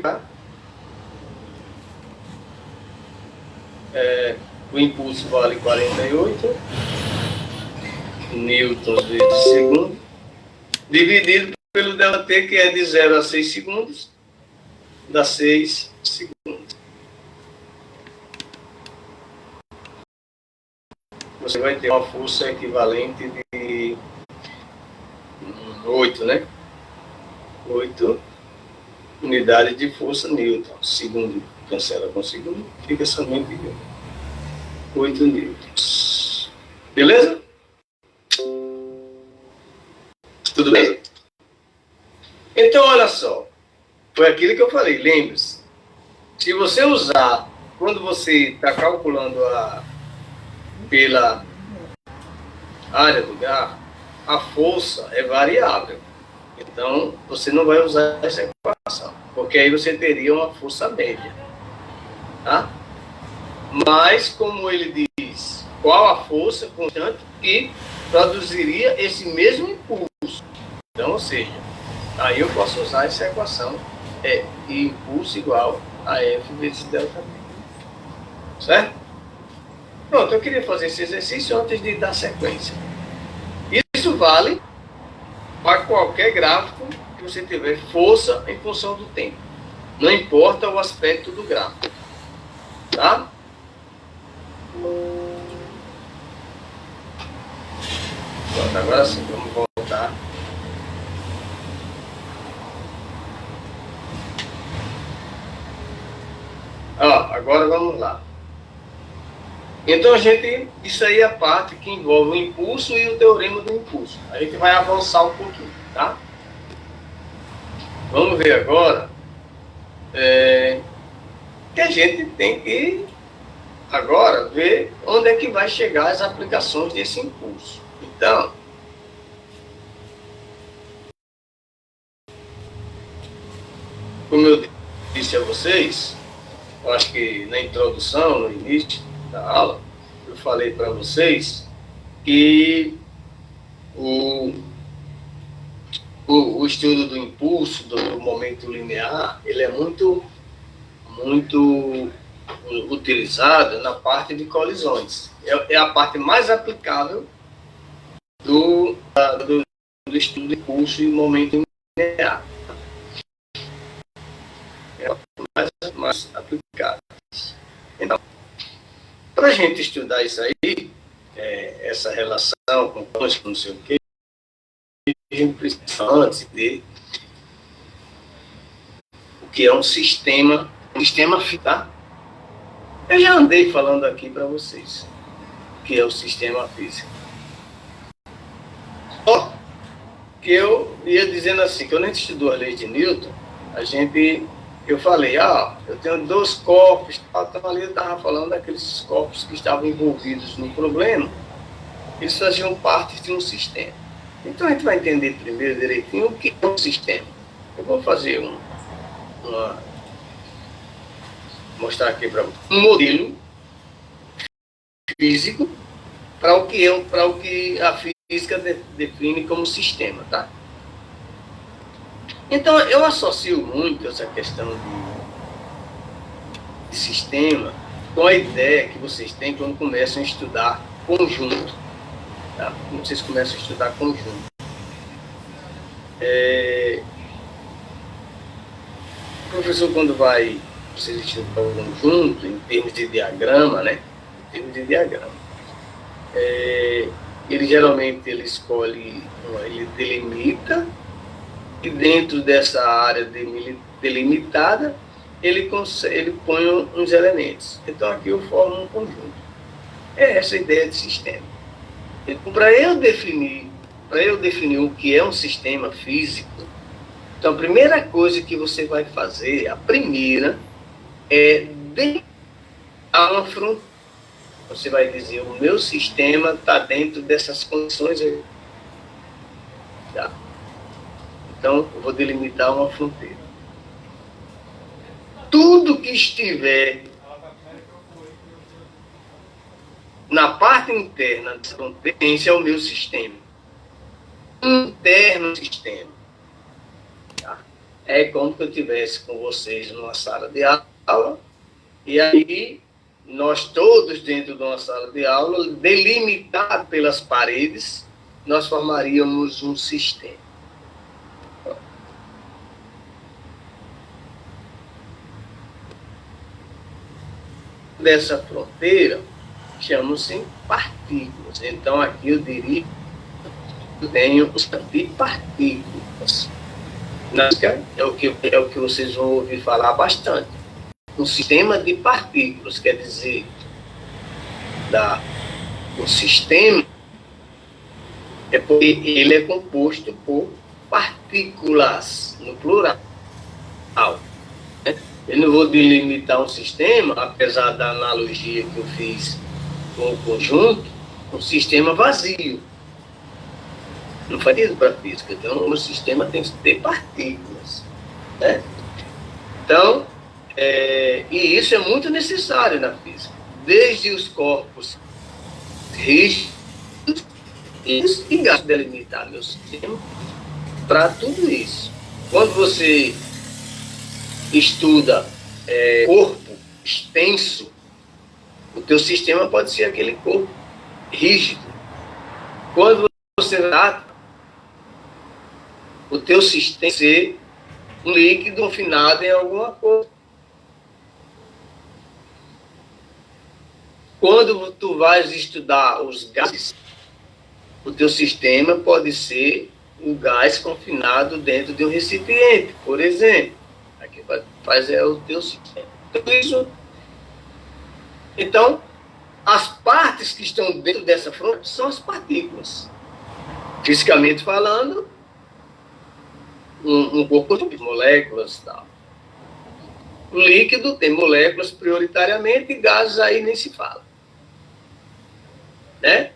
tá? O impulso vale 48 newtons de segundo, dividido pelo ΔT, que é de 0 a 6 segundos, dá 6 segundos. Você vai ter uma força equivalente de 8, né? 8 unidades de força newton. Segundo cancela com segundo, fica somente 8 newtons. Beleza? Tudo bem? Então, olha só. Foi aquilo que eu falei, lembre-se. Se você usar, quando você está calculando pela área do grafo, a força é variável. Então, você não vai usar essa equação, porque aí você teria uma força média. Tá? Mas, como ele diz, qual a força constante que produziria esse mesmo impulso? Então, ou seja, aí eu posso usar essa equação, impulso igual a F vezes ΔT. Certo? Pronto, eu queria fazer esse exercício antes de dar sequência. Isso vale para qualquer gráfico que você tiver força em função do tempo. Não importa o aspecto do gráfico. Tá? Pronto, agora sim, vamos voltar. Agora vamos lá. Então, isso aí é a parte que envolve o impulso e o teorema do impulso. A gente vai avançar um pouquinho, tá? Vamos ver agora que a gente tem que agora ver onde é que vai chegar as aplicações desse impulso. Então, como eu disse a vocês, eu acho que na introdução, no início da aula, eu falei para vocês que o estudo do impulso, do momento linear, ele é muito utilizado na parte de colisões. É a parte mais aplicável do estudo de impulso e momento linear. É a parte mais aplicável. Então, para a gente estudar isso aí, essa relação com não sei o quê, a gente precisa antes de o que é um sistema tá? Eu já andei falando aqui para vocês o que é o sistema físico. Só que eu ia dizendo assim, que quando a gente estudou a lei de Newton, eu falei, eu tenho 2 corpos, então ali eu estava falando daqueles corpos que estavam envolvidos no problema, eles faziam parte de um sistema. Então a gente vai entender primeiro direitinho o que é um sistema. Eu vou fazer mostrar aqui para vocês um modelo físico para o que a física define como sistema, tá? Então eu associo muito essa questão de sistema com a ideia que vocês têm quando começam a estudar conjunto, tá? Quando vocês começam a estudar conjunto. O professor, quando vocês estudam o conjunto, em termos de diagrama, né? Em termos de diagrama, ele geralmente escolhe, ele delimita, e dentro dessa área delimitada, ele põe uns elementos. Então aqui eu formo um conjunto. É essa a ideia de sistema. Então, para eu definir o que é um sistema físico, então a primeira coisa que você vai fazer, a primeira, é delimitar uma fronteira. Você vai dizer, o meu sistema está dentro dessas condições aí. Tá? Então, eu vou delimitar uma fronteira. Tudo que estiver na parte interna dessa fronteira é o meu sistema. Interno sistema. Tá? É como se eu estivesse com vocês numa sala de aula, e aí nós todos dentro de uma sala de aula, delimitado pelas paredes, nós formaríamos um sistema. Dessa fronteira chamam-se partículas. Então aqui eu diria que eu tenho os de partículas. É o que vocês vão ouvir falar bastante. Um sistema de partículas, quer dizer, o sistema é porque ele é composto por partículas, no plural. Eu não vou delimitar um sistema, apesar da analogia que eu fiz com o conjunto, um sistema vazio. Não faz isso para a física. Então, o sistema tem que ter partículas. Né? Então, e isso é muito necessário na física. Desde os corpos rígidos e gasto delimitar meu sistema para tudo isso. Quando você estuda corpo extenso, o teu sistema pode ser aquele corpo rígido. Quando você trata, o teu sistema ser um líquido confinado em alguma coisa. Quando tu vais estudar os gases, o teu sistema pode ser um gás confinado dentro de um recipiente, por exemplo. Aqui faz o teu sistema. Então, as partes que estão dentro dessa fronteira são as partículas. Fisicamente falando, um corpo de moléculas e tal. O líquido tem moléculas prioritariamente e gases aí nem se fala. Né?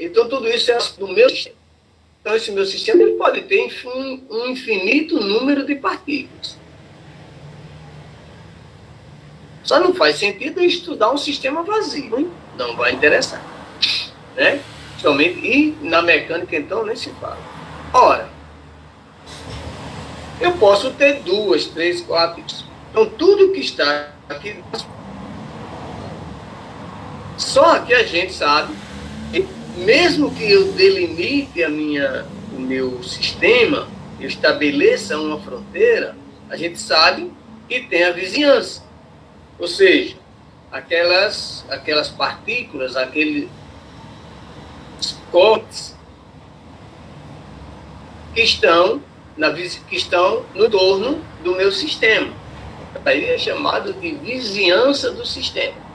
Então, tudo isso é do meu sistema. Então, esse meu sistema ele pode ter um infinito número de partículas. Só não faz sentido estudar um sistema vazio, hein? Não vai interessar. Né? Somente, e na mecânica, então, nem se fala. Ora, eu posso ter 2, 3, 4. Então, tudo que está aqui, só que a gente sabe que, mesmo que eu delimite o meu sistema, eu estabeleça uma fronteira, a gente sabe que tem a vizinhança. Ou seja, aquelas partículas, aqueles cortes que estão no entorno do meu sistema. Aí é chamado de vizinhança do sistema.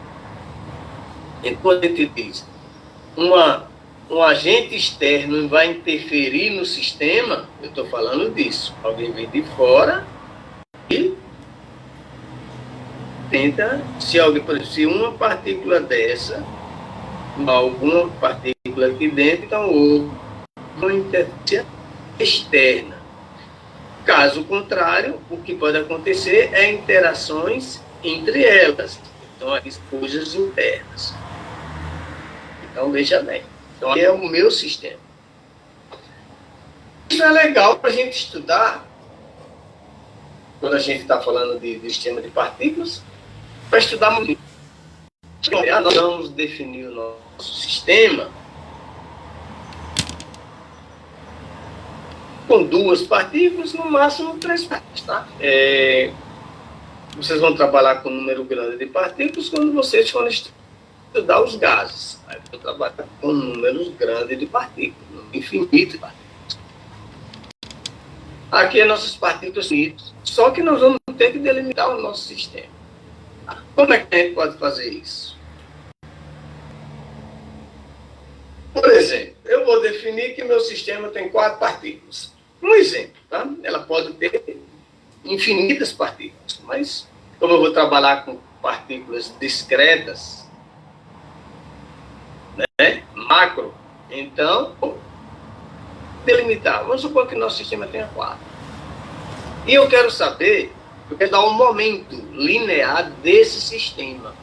Então, a gente diz, um agente externo vai interferir no sistema, eu estou falando disso. Alguém vem de fora e tenta, se uma partícula dessa, alguma partícula aqui dentro, então houve uma interferência externa. Caso contrário, o que pode acontecer é interações entre elas. Então, as coisas internas. Então, veja bem. Então, é o meu sistema. Isso é legal para a gente estudar, quando a gente está falando de sistema de partículas, para estudar muito. Nós vamos definir o nosso sistema com 2 partículas, no máximo 3 partículas. Tá? Vocês vão trabalhar com um número grande de partículas quando vocês forem estudar os gases. Aí eu vou trabalhar com números grandes de partículas, infinito de partículas. Aqui é nossas partículas finitas, só que nós vamos ter que delimitar o nosso sistema. Como é que a gente pode fazer isso? Por exemplo, eu vou definir que meu sistema tem 4 partículas. Um exemplo, tá? Ela pode ter infinitas partículas, mas como eu vou trabalhar com partículas discretas, né, macro, então, delimitar. Vamos supor que nosso sistema tenha 4. E eu quero dar um momento linear desse sistema.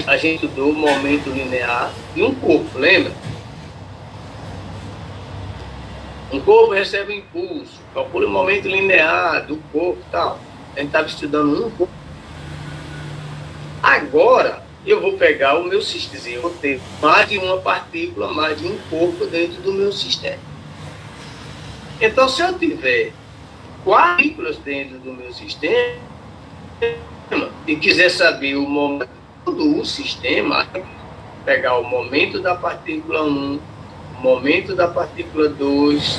A gente estudou o momento linear de um corpo, lembra? Um corpo recebe um impulso. Calcule o momento linear do corpo e tal. A gente estava estudando um pouco. Agora, eu vou pegar o meu sistema, eu vou ter mais de uma partícula, mais de um corpo dentro do meu sistema. Então, se eu tiver partículas dentro do meu sistema e quiser saber o momento do sistema, pegar o momento da partícula 1, o momento da partícula 2,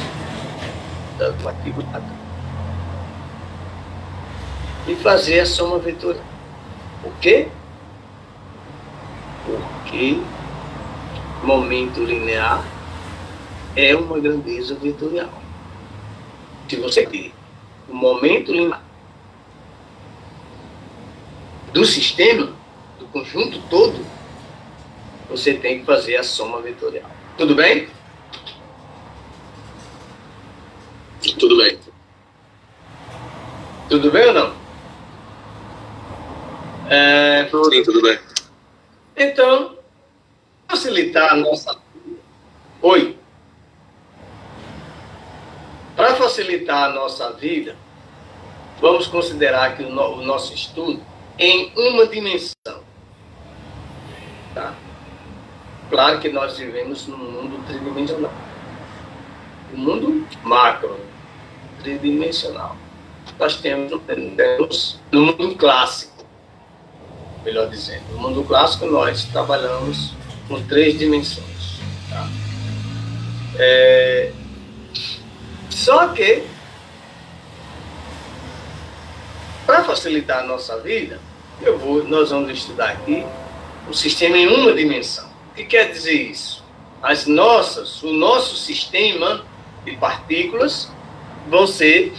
da partícula 4, e fazer a soma vetorial. O quê? Porque momento linear é uma grandeza vetorial. Se você ter o momento linear do sistema, do conjunto todo, você tem que fazer a soma vetorial. Tudo bem? Tudo bem. Tudo bem ou não? Sim, tudo bem. Então, facilitar a nossa... Oi? Para facilitar a nossa vida, vamos considerar que o nosso estudo em uma dimensão. Tá? Claro que nós vivemos num mundo tridimensional. O mundo macro, tridimensional. Nós temos no mundo clássico, melhor dizendo. No mundo clássico, nós trabalhamos com 3 dimensões. Tá? Só que, para facilitar a nossa vida, nós vamos estudar aqui o sistema em uma dimensão. O que quer dizer isso? O nosso sistema de partículas vão ser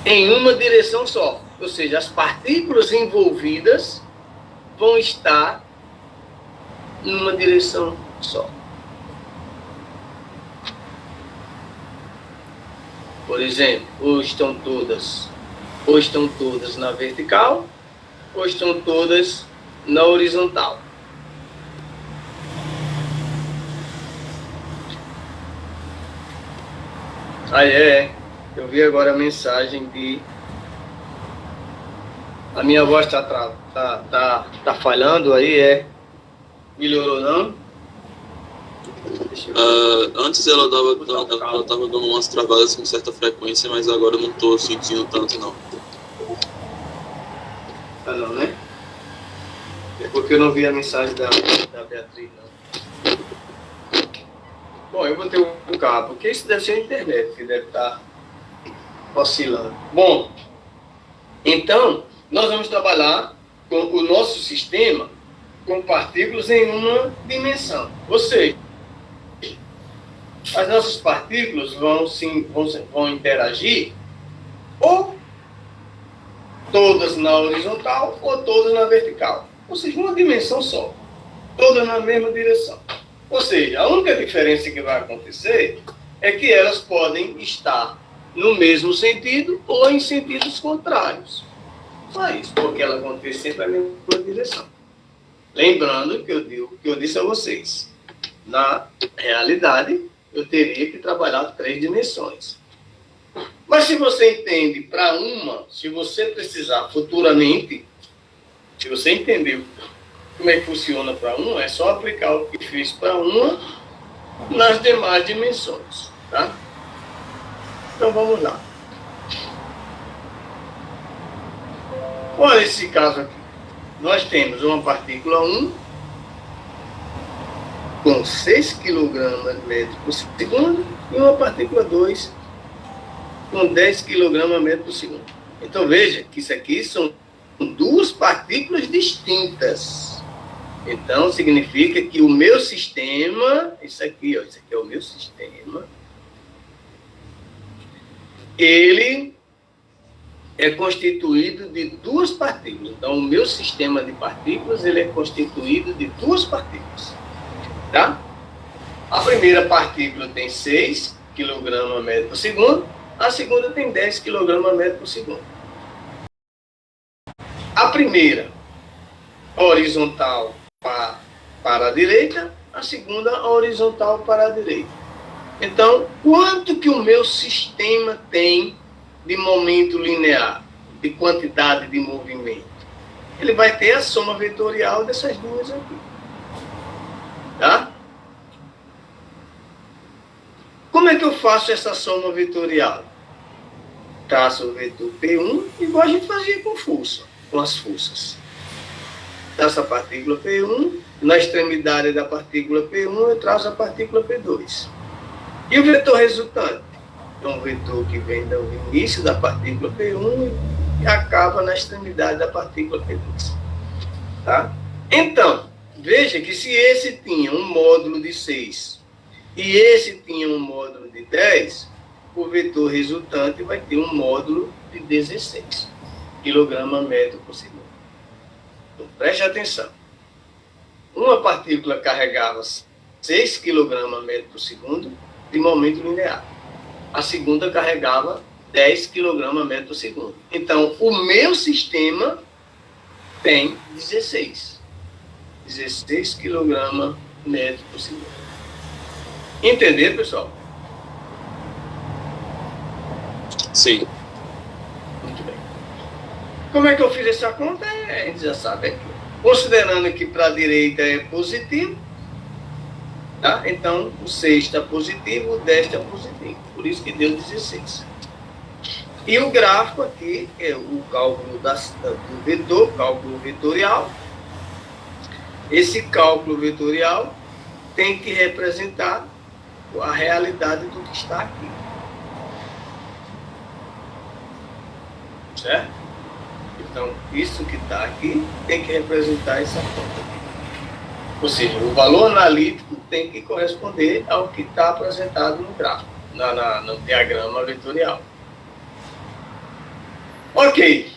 em uma direção só. Ou seja, as partículas envolvidas vão estar em uma direção só. Por exemplo, ou estão todas na vertical, ou estão todas na horizontal. Eu vi agora a mensagem de... A minha voz tá falhando aí, melhorou não? Antes ela tava dando umas travadas com certa frequência, mas agora eu não tô sentindo tanto, não. Ah, não, né? É porque eu não vi a mensagem da Beatriz, não. Bom, eu botei o cabo, porque isso deve ser a internet, que deve estar oscilando. Bom, então, nós vamos trabalhar com o nosso sistema com partículas em uma dimensão. Ou seja, as nossas partículas vão interagir ou todas na horizontal ou todas na vertical. Ou seja, uma dimensão só. Todas na mesma direção. Ou seja, a única diferença que vai acontecer é que elas podem estar no mesmo sentido ou em sentidos contrários. Só isso, porque elas vão ter sempre a mesma direção. Lembrando que eu disse a vocês, na realidade, eu teria que trabalhar 3 dimensões. Mas se você entende para uma, se você precisar futuramente, se você entendeu como é que funciona para uma, é só aplicar o que fiz para uma nas demais dimensões. Tá? Então vamos lá. Olha esse caso aqui. Nós temos uma partícula 1 com 6 kg/m por segundo e uma partícula 2 com 10 kg/m por segundo. Então veja que isso aqui são 2 partículas distintas. Então significa que o meu sistema, isso aqui é o meu sistema, ele é constituído de 2 partículas. Então o meu sistema de partículas, ele é constituído de 2 partículas. Tá? A primeira partícula tem 6 kg/m por segundo, a segunda tem 10 kg/m por segundo. A primeira, horizontal para a direita, a segunda, horizontal para a direita. Então, quanto que o meu sistema tem de momento linear, de quantidade de movimento? Ele vai ter a soma vetorial dessas duas aqui. Tá? Como é que eu faço essa soma vetorial? Traço o vetor P1, igual a gente fazia com força, com as forças. Traço a partícula P1, na extremidade da partícula P1 eu traço a partícula P2. E o vetor resultante? É um vetor que vem do início da partícula P1 e acaba na extremidade da partícula P2. Tá? Então, veja que se esse tinha um módulo de 6 e esse tinha um módulo de 10, o vetor resultante vai ter um módulo de 16 kg/m por segundo. Então, preste atenção. Uma partícula carregava 6 kg/m por segundo de momento linear. A segunda carregava 10 kg/m por segundo. Então, o meu sistema tem 16 kg/m por segundo. Entender, pessoal? Sim. Muito bem. Como é que eu fiz essa conta? A gente já sabe aqui. Considerando que para a direita é positivo, tá? Então o 6 está positivo, o 10 está positivo. Por isso que deu 16. E o gráfico aqui é o cálculo do vetor, cálculo vetorial. Esse cálculo vetorial tem que representar a realidade do que está aqui. Certo? Então, isso que está aqui tem que representar essa conta aqui. Ou seja, o valor analítico tem que corresponder ao que está apresentado no gráfico, no diagrama vetorial. Ok.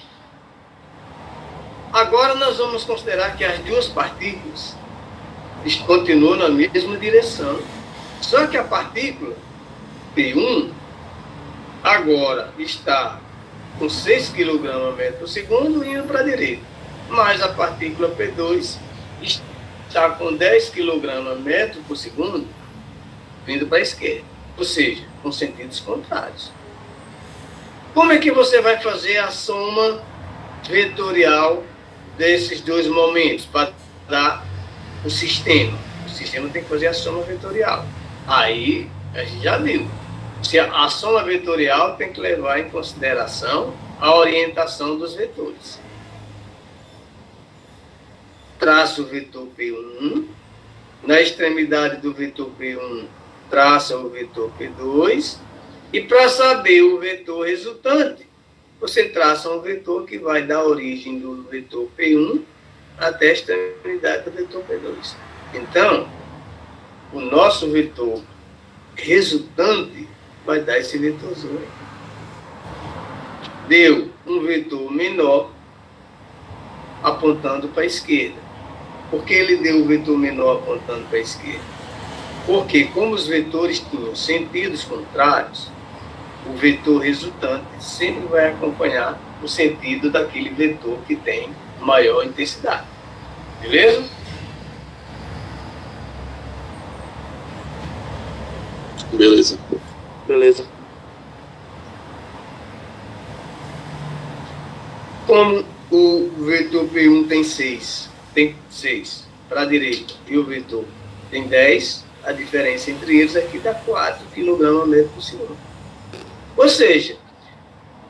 Agora nós vamos considerar que as duas partículas continuam na mesma direção. Só que a partícula P1 agora está com 6 kg/m por segundo indo para a direita. Mas a partícula P2 está com 10 kg/m por segundo vindo para a esquerda. Ou seja, com sentidos contrários. Como é que você vai fazer a soma vetorial desses dois momentos para dar o sistema? O sistema tem que fazer a soma vetorial. Aí, a gente já viu. Se a soma vetorial tem que levar em consideração a orientação dos vetores. Traço o vetor P1. Na extremidade do vetor P1, traça o vetor P2. E para saber o vetor resultante, você traça um vetor que vai dar origem do vetor P1 até a extremidade do vetor P2. Então, o nosso vetor resultante vai dar esse vetorzão aí. Deu um vetor menor apontando para a esquerda. Por que ele deu o vetor menor apontando para a esquerda? Porque, como os vetores tinham sentidos contrários, o vetor resultante sempre vai acompanhar o sentido daquele vetor que tem maior intensidade. Beleza? Beleza. Beleza. Como o vetor P1 tem 6 para a direita e o vetor tem 10, a diferença entre eles aqui dá 4 kg/m por segundo. Ou seja,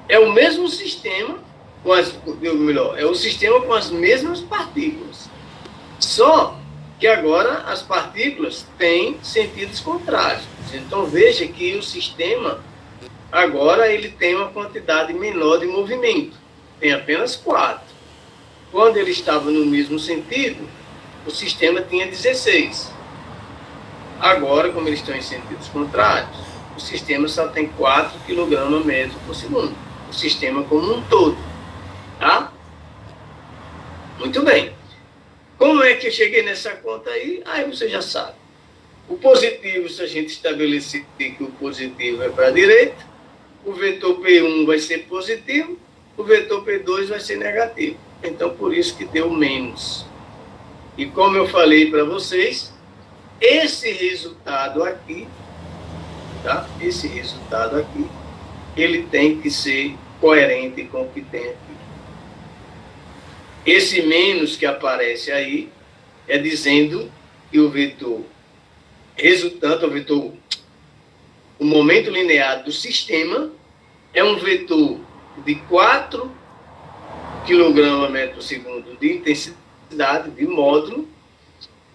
é o mesmo sistema, é o sistema com as mesmas partículas. Só que agora as partículas têm sentidos contrários. Então veja que o sistema agora ele tem uma quantidade menor de movimento. Tem apenas 4. Quando ele estava no mesmo sentido, o sistema tinha 16. Agora, como eles estão em sentidos contrários, o sistema só tem 4 kg/m por segundo. O sistema como um todo. Tá? Muito bem. Como é que eu cheguei nessa conta aí? Aí você já sabe. O positivo, se a gente estabelecer que o positivo é para a direita, o vetor P1 vai ser positivo, o vetor P2 vai ser negativo. Então, por isso que deu menos. E como eu falei para vocês, esse resultado aqui tá? Esse resultado aqui, ele tem que ser coerente com o que tem aqui. Esse menos que aparece aí é dizendo que o vetor resultante, o momento linear do sistema é um vetor de 4 kg/m² de intensidade, de módulo,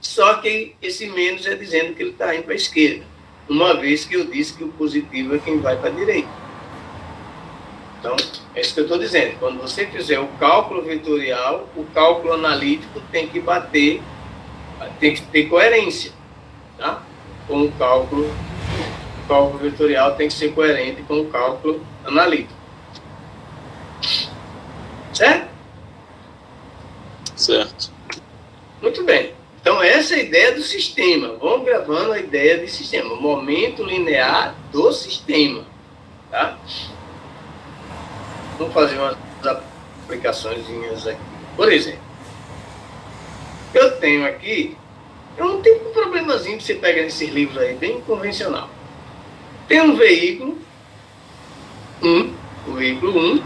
só que esse menos é dizendo que ele está indo para a esquerda, uma vez que eu disse que o positivo é quem vai para a direita. Então, é isso que eu estou dizendo. Quando você fizer o cálculo vetorial, o cálculo analítico tem que bater, tem que ter coerência, tá? Com o cálculo vetorial tem que ser coerente com o cálculo analítico. Certo? Certo. Muito bem. Então, essa é a ideia do sistema. Vamos gravando a ideia de sistema. O momento linear do sistema. Tá? Vamos fazer umas aplicações aqui. Por exemplo, eu tenho aqui, eu não tenho um problemazinho que você pega nesses livros aí, bem convencional. Tem um veículo, o veículo 1,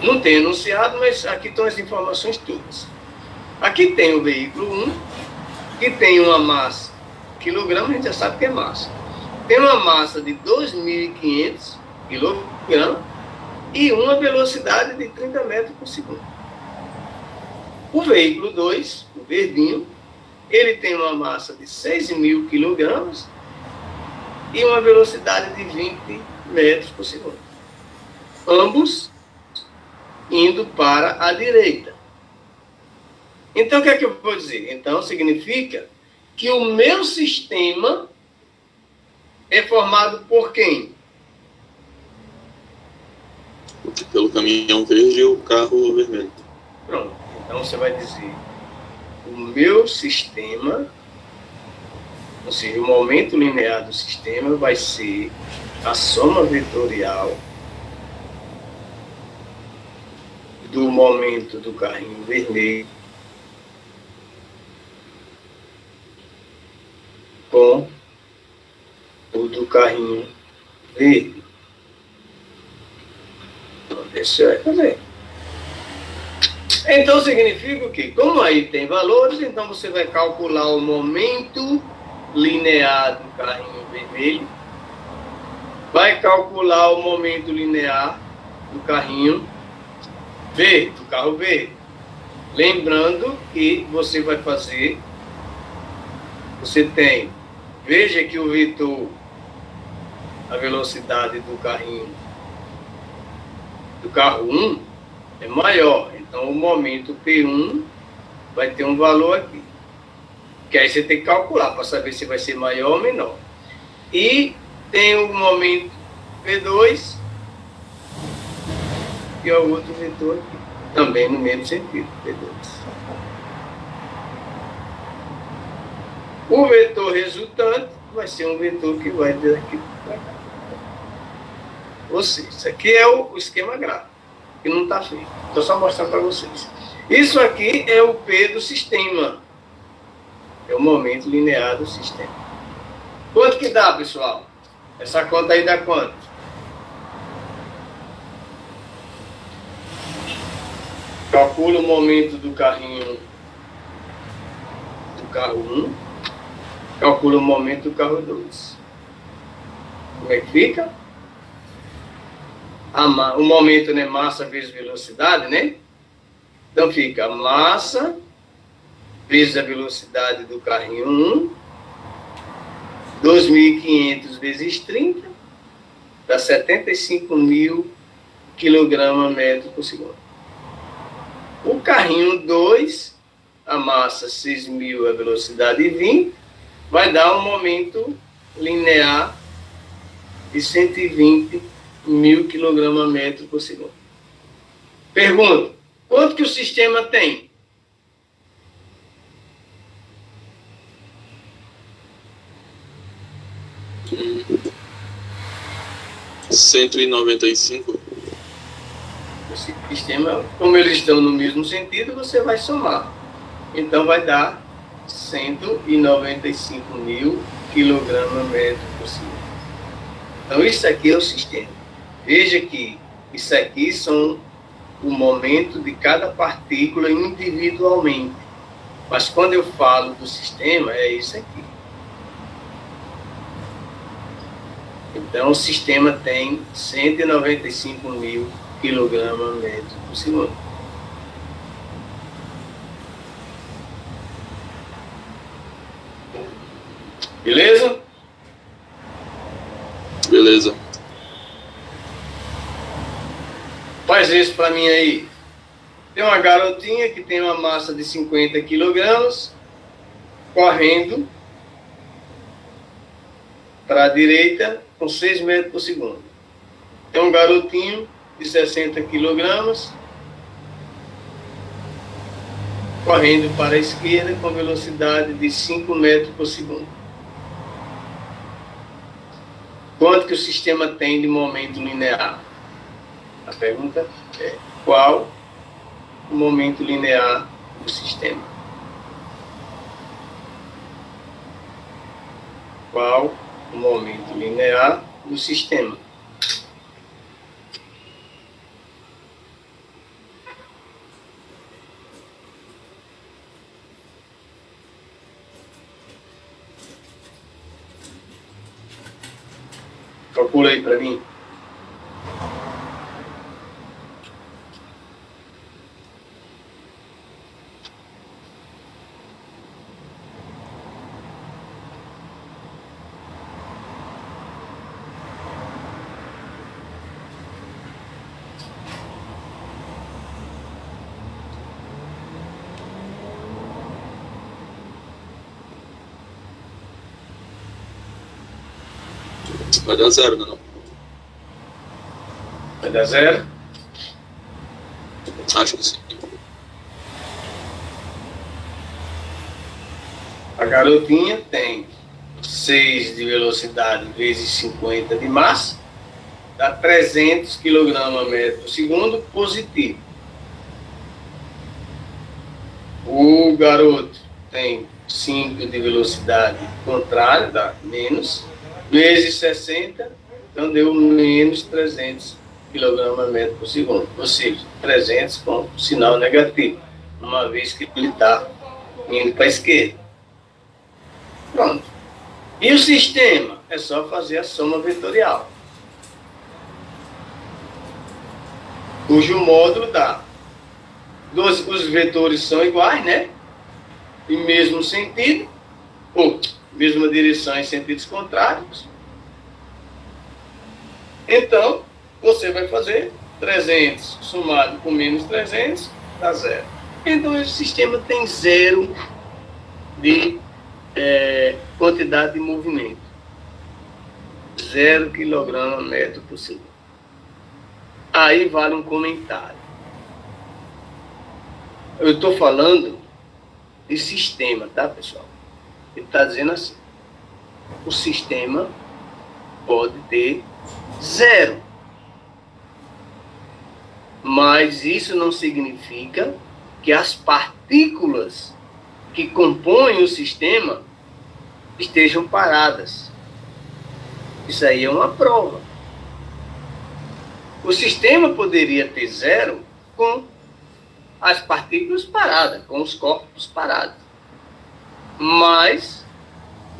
não tem enunciado, mas aqui estão as informações todas. Aqui tem o veículo 1, que tem uma massa, quilograma, a gente já sabe que é massa. Tem uma massa de 2.500 kg e uma velocidade de 30 metros por segundo. O veículo 2, o verdinho, ele tem uma massa de 6.000 kg e uma velocidade de 20 metros por segundo. Ambos indo para a direita. Então, o que é que eu vou dizer? Então, significa que o meu sistema é formado por quem? Pelo caminhão verde e o carro vermelho. Pronto. Então, você vai dizer, o meu sistema, ou seja, o momento linear do sistema vai ser a soma vetorial do momento do carrinho vermelho com o do carrinho verde. Então, deixa eu fazer. Então, significa o quê? Como aí tem valores, então você vai calcular o momento linear do carrinho vermelho, vai calcular o momento linear do carrinho verde, do carro verde. Lembrando que você vai fazer, você tem, veja que o vetor, a velocidade do carrinho, do carro 1 é maior. Então, o momento P1 vai ter um valor aqui. Que aí você tem que calcular para saber se vai ser maior ou menor. E tem o momento P2, que é o outro vetor aqui. Também no mesmo sentido, P2. O vetor resultante vai ser um vetor que vai daqui para cá. Ou seja, isso aqui é o esquema gráfico, que não está feito. Estou só mostrando para vocês. Isso aqui é o P do sistema. É o momento linear do sistema. Quanto que dá, pessoal? Essa conta aí dá quanto? Calcula o momento do carrinho, do carro 1. Calcula o momento do carro 2. Como é que fica? O momento, né? Massa vezes velocidade, né? Então fica massa vezes a velocidade do carrinho 1, 2.500 vezes 30, dá 75.000 kg/m por segundo. O carrinho 2, a massa 6.000, a velocidade 20, vai dar um momento linear de 120.000 kg/m por segundo. Pergunta, quanto que o sistema tem? R$ 195. O sistema, como eles estão no mesmo sentido, você vai somar. Então vai dar 195.000 kg/m por segundo. Então, isso aqui é o sistema. Veja que isso aqui são o momento de cada partícula individualmente. Mas quando eu falo do sistema, é isso aqui. Então, o sistema tem 195 mil quilogramas metro por segundo. Beleza? Beleza. Faz isso para mim aí. Tem uma garotinha que tem uma massa de 50 quilogramas, correndo para a direita com 6 metros por segundo. Tem um garotinho de 60 quilogramas, correndo para a esquerda com velocidade de 5 metros por segundo. Quanto que o sistema tem de momento linear? A pergunta é: qual o momento linear do sistema? Qual o momento linear do sistema? Calcula aí para mim. Vai dar 0, não? Vai dar 0? Acho que sim. A garotinha tem 6 de velocidade vezes 50 de massa, dá 300 kg metro por segundo positivo. O garoto tem 5 de velocidade contrária, dá menos, vezes 60, então deu menos 300 kg metro por segundo, ou seja, 300 com sinal negativo, uma vez que ele está indo para a esquerda. Pronto. E o sistema? É só fazer a soma vetorial, cujo módulo dá. Os vetores são iguais, né? Em mesmo sentido, ou mesma direção em sentidos contrários. Então, você vai fazer 300 somado com menos 300, dá 0. Então, esse sistema tem 0 de quantidade de movimento. 0 kg metro por segundo. Aí vale um comentário. Eu estou falando de sistema, tá, pessoal? Ele está dizendo assim: o sistema pode ter 0. Mas isso não significa que as partículas que compõem o sistema estejam paradas. Isso aí é uma prova. O sistema poderia ter 0 com as partículas paradas, com os corpos parados. Mas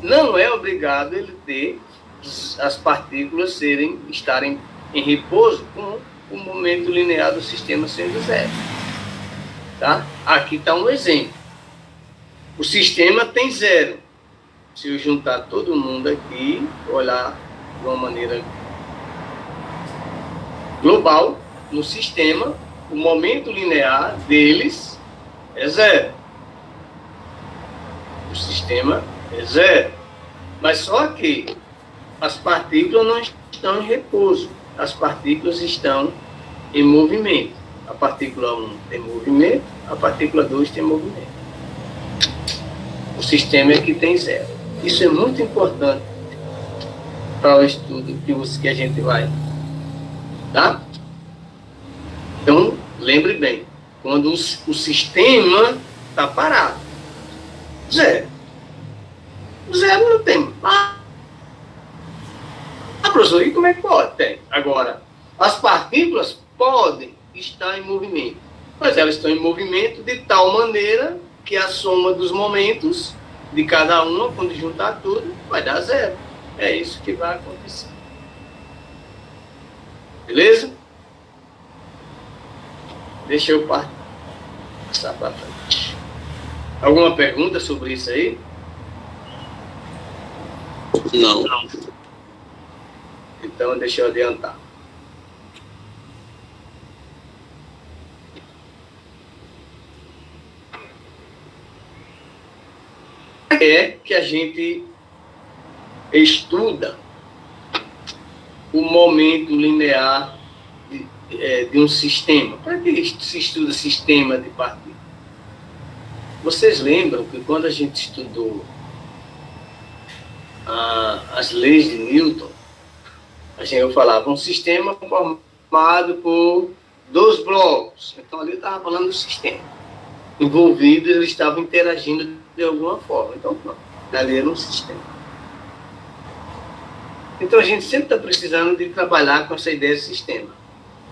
não é obrigado ele ter as partículas estarem em repouso com o momento linear do sistema sendo 0. Tá? Aqui está um exemplo. O sistema tem 0. Se eu juntar todo mundo aqui, olhar de uma maneira global no sistema, o momento linear deles é 0. O sistema é 0. Mas só que as partículas não estão em repouso. As partículas estão em movimento. A partícula 1 tem movimento, a partícula 2 tem movimento. O sistema é que tem 0. Isso é muito importante para o estudo que a gente vai. Tá? Então, lembre bem, quando o sistema está parado, 0. O 0 não tem. professor, e como é que pode? Tem. Agora, as partículas podem estar em movimento, mas elas estão em movimento de tal maneira que a soma dos momentos de cada uma, quando juntar tudo, vai dar zero. É isso que vai acontecer. Beleza? Deixa eu passar para frente. Alguma pergunta sobre isso aí? Não. Então, deixa eu adiantar. É que a gente estuda o momento linear de um sistema. Para que se estuda sistema de partículas? Vocês lembram que quando a gente estudou as leis de Newton, eu falava um sistema formado por 2 blocos. Então ali eu estava falando do sistema. Envolvidos, eles estavam interagindo de alguma forma. Então, pronto, ali era um sistema. Então a gente sempre está precisando de trabalhar com essa ideia de sistema.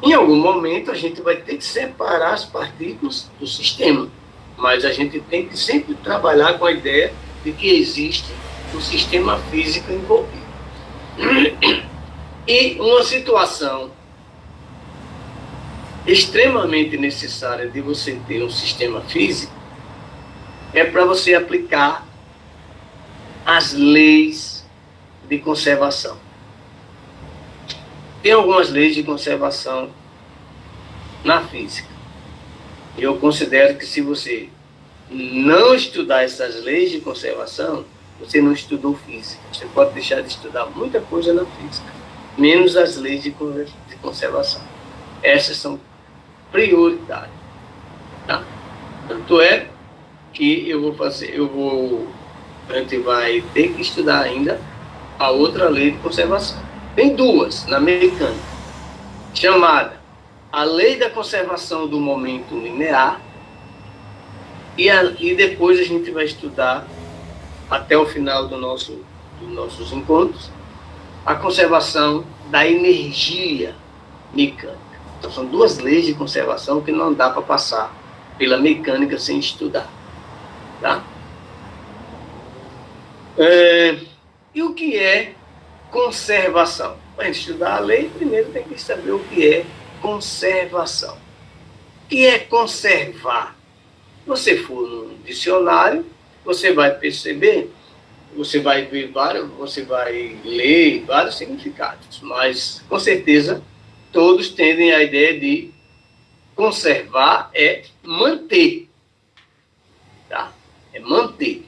Em algum momento a gente vai ter que separar as partículas do sistema, mas a gente tem que sempre trabalhar com a ideia de que existe um sistema físico envolvido. E uma situação extremamente necessária de você ter um sistema físico é para você aplicar as leis de conservação. Tem algumas leis de conservação na física. Eu considero que se você não estudar essas leis de conservação, você não estudou física. Você pode deixar de estudar muita coisa na física, menos as leis de conservação. Essas são prioritárias. Tá? Tanto é que a gente vai ter que estudar ainda a outra lei de conservação. Tem 2 na mecânica, chamada a lei da conservação do momento linear, e depois a gente vai estudar, até o final dos nossos encontros, a conservação da energia mecânica. Então são 2 leis de conservação que não dá para passar pela mecânica sem estudar. Tá? E o que é conservação? Para estudar a lei, primeiro tem que saber o que é conservação. O que é conservar? Se você for no dicionário, você vai perceber, você vai ler vários significados, mas com certeza todos tendem a ideia de conservar é manter. Tá? É manter.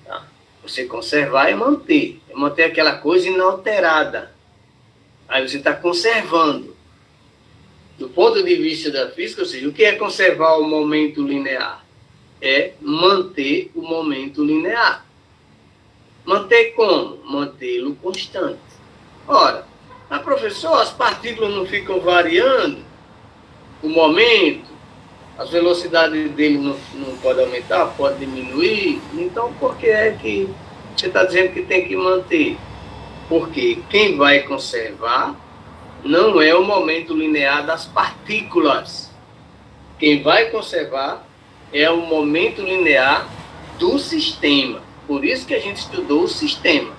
Tá? Você conservar é manter aquela coisa inalterada. Aí você está conservando. Do ponto de vista da física, ou seja, o que é conservar o momento linear? É manter o momento linear. Manter como? Mantê-lo constante. Ora, professor, as partículas não ficam variando o momento, as velocidades dele não podem aumentar, pode diminuir. Então, por que é que você está dizendo que tem que manter? Porque quem vai conservar não é o momento linear das partículas. Quem vai conservar é o momento linear do sistema. Por isso que a gente estudou o sistema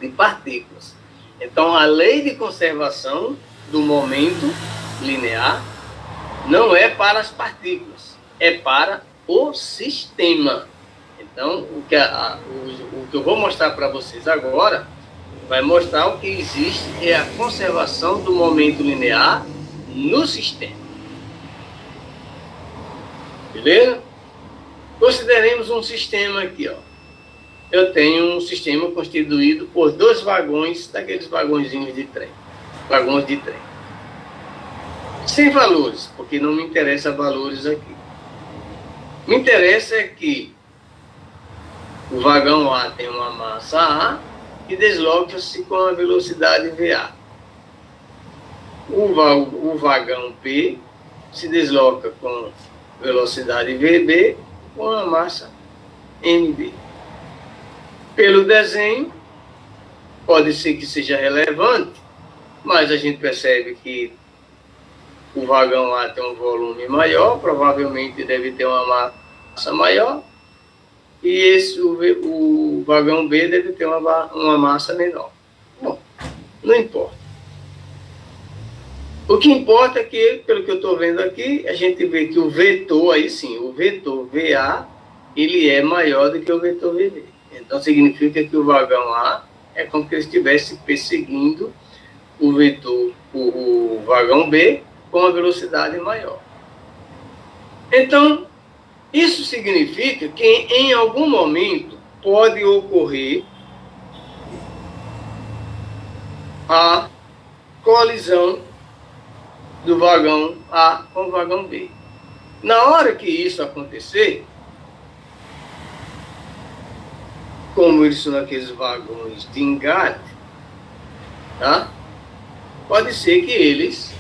de partículas. Então, a lei de conservação do momento linear não é para as partículas, é para o sistema. Então, o que eu vou mostrar para vocês agora vai mostrar o que existe é a conservação do momento linear no sistema. Beleza? Consideremos um sistema aqui, ó. Eu tenho um sistema constituído por 2 vagões, daqueles vagõezinhos de trem. Vagões de trem. Sem valores, porque não me interessa valores aqui. Me interessa é que o vagão A tem uma massa A e desloca-se com a velocidade VA. O vagão P se desloca com velocidade VB com a massa NB. Pelo desenho, pode ser que seja relevante, mas a gente percebe que o vagão A tem um volume maior, provavelmente deve ter uma massa maior, e o vagão B deve ter uma massa menor. Bom, não importa. O que importa é que, pelo que eu estou vendo aqui, a gente vê que o vetor, aí sim, o vetor VA, ele é maior do que o vetor VB. Então, significa que o vagão A é como se ele estivesse perseguindo o vetor, o vagão B, com uma velocidade maior. Então, isso significa que em algum momento pode ocorrer a colisão do vagão A com o vagão B. Na hora que isso acontecer, como eles são aqueles vagões de engate, tá? Pode ser que eles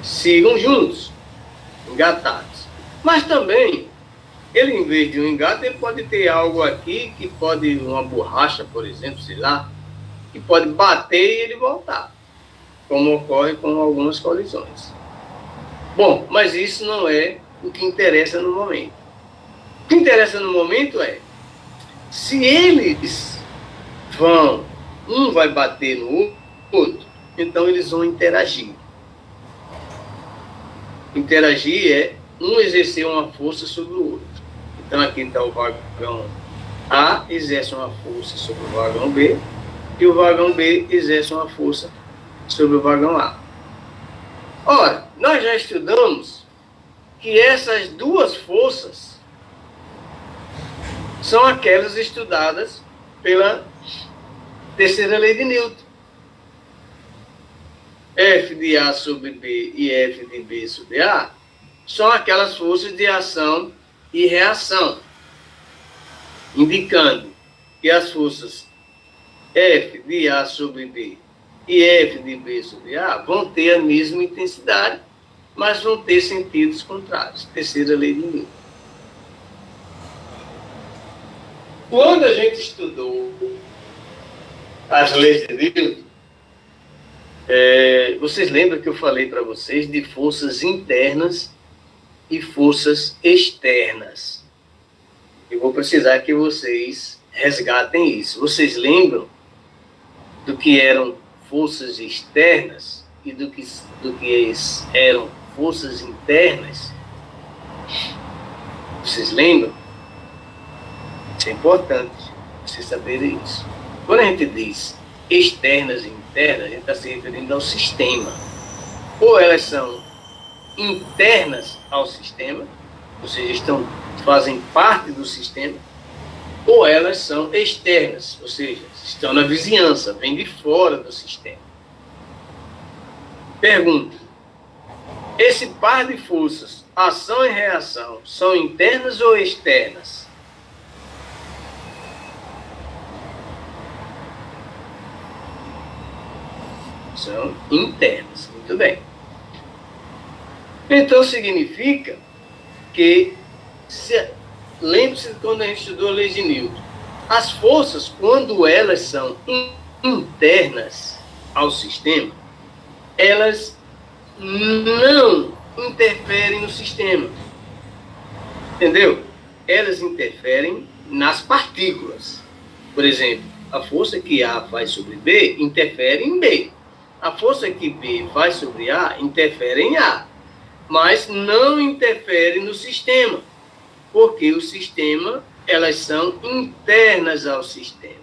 sigam juntos, engatados. Mas também, ele, em vez de um engate, ele pode ter algo aqui que pode, uma borracha, por exemplo, sei lá, que pode bater e ele voltar, como ocorre com algumas colisões. Bom, mas isso não é o que interessa no momento. O que interessa no momento é, se eles um vai bater no outro, então eles vão interagir. Interagir é um exercer uma força sobre o outro. Então aqui está o vagão A exerce uma força sobre o vagão B, e o vagão B exerce uma força sobre o vagão A. Ora, nós já estudamos que essas duas forças são aquelas estudadas pela terceira lei de Newton. F de A sobre B e F de B sobre A são aquelas forças de ação e reação, indicando que as forças F de A sobre B e F de B sobre A vão ter a mesma intensidade, mas vão ter sentidos contrários. Terceira lei de Newton. Quando a gente estudou as leis de Newton, vocês lembram que eu falei para vocês de forças internas e forças externas? Eu vou precisar que vocês resgatem isso. Vocês lembram do que eram forças externas e do que eram forças internas? Vocês lembram? Isso é importante vocês saberem isso. Quando a gente diz externas e internas, a gente está se referindo ao sistema. Ou elas são internas ao sistema, ou seja, fazem parte do sistema, ou elas são externas, ou seja, estão na vizinhança, vêm de fora do sistema. Pergunta: esse par de forças, ação e reação, são internas ou externas? São internas. Muito bem. Então significa que, lembre-se de quando a gente estudou a lei de Newton, as forças, quando elas são internas ao sistema, elas não interferem no sistema. Entendeu? Elas interferem nas partículas. Por exemplo, a força que A faz sobre B interfere em B. A força que B faz sobre A interfere em A, mas não interfere no sistema, porque o sistema, elas são internas ao sistema.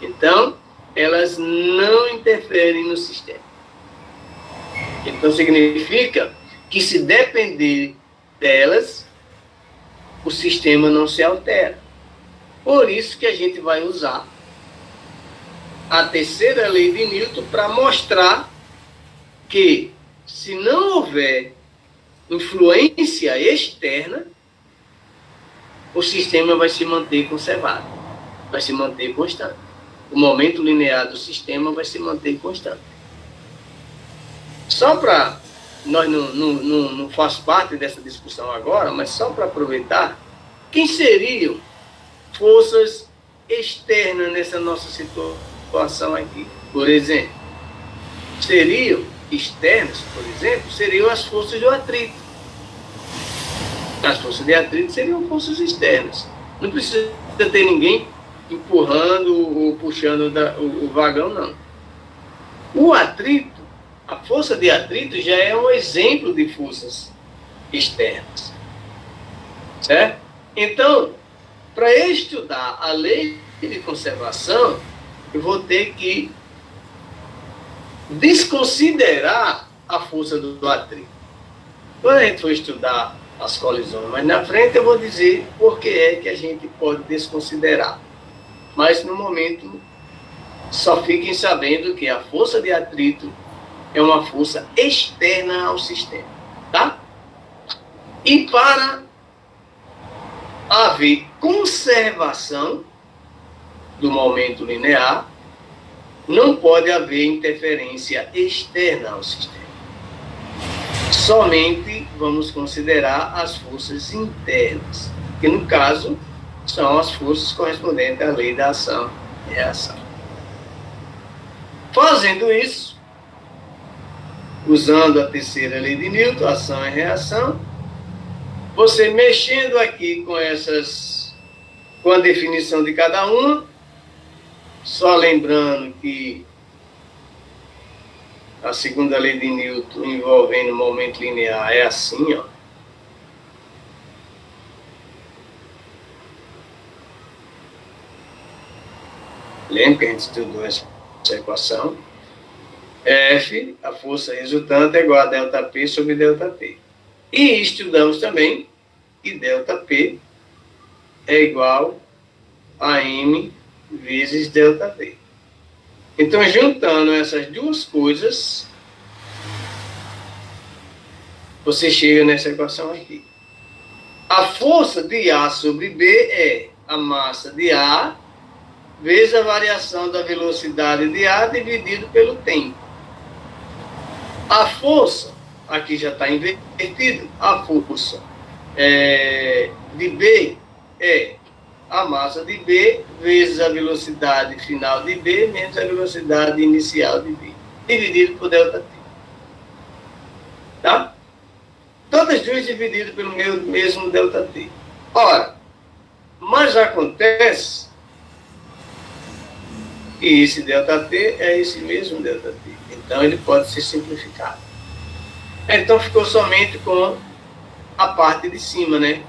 Então, elas não interferem no sistema. Então, significa que se depender delas, o sistema não se altera. Por isso que a gente vai usar a terceira lei de Newton para mostrar que, se não houver influência externa, o sistema vai se manter conservado, vai se manter constante. O momento linear do sistema vai se manter constante. Só para, nós não faz parte dessa discussão agora, mas só para aproveitar, quem seriam forças externa nessa nossa situação aqui. Por exemplo, seriam externas, por exemplo, seriam as forças do atrito. As forças de atrito seriam forças externas. Não precisa ter ninguém empurrando ou puxando o vagão, não. O atrito, a força de atrito já é um exemplo de forças externas. Certo? Então, para estudar a lei de conservação, eu vou ter que desconsiderar a força do atrito. Quando a gente for estudar as colisões, mas na frente eu vou dizer por que é que a gente pode desconsiderar. Mas no momento, só fiquem sabendo que a força de atrito é uma força externa ao sistema, tá? E para haver conservação do momento linear, não pode haver interferência externa ao sistema. Somente vamos considerar as forças internas, que no caso são as forças correspondentes à lei da ação e reação. Fazendo isso, usando a terceira lei de Newton, ação e reação, você mexendo aqui com a definição de cada uma, só lembrando que a segunda lei de Newton envolvendo o momento linear é assim, ó. Lembra que a gente estudou essa equação? F, a força resultante, é igual a ΔP sobre ΔP. E estudamos também que ΔP é igual a M vezes ΔP. Então, juntando essas duas coisas, você chega nessa equação aqui. A força de A sobre B é a massa de A vezes a variação da velocidade de A dividido pelo tempo. A força, aqui já está invertido, a força de B é a massa de B vezes a velocidade final de B menos a velocidade inicial de B, dividido por ΔT. Tá? Todas duas divididas pelo mesmo ΔT. Ora, mas acontece que esse ΔT é esse mesmo ΔT. Então, ele pode ser simplificado. Então, ficou somente com a parte de cima, né?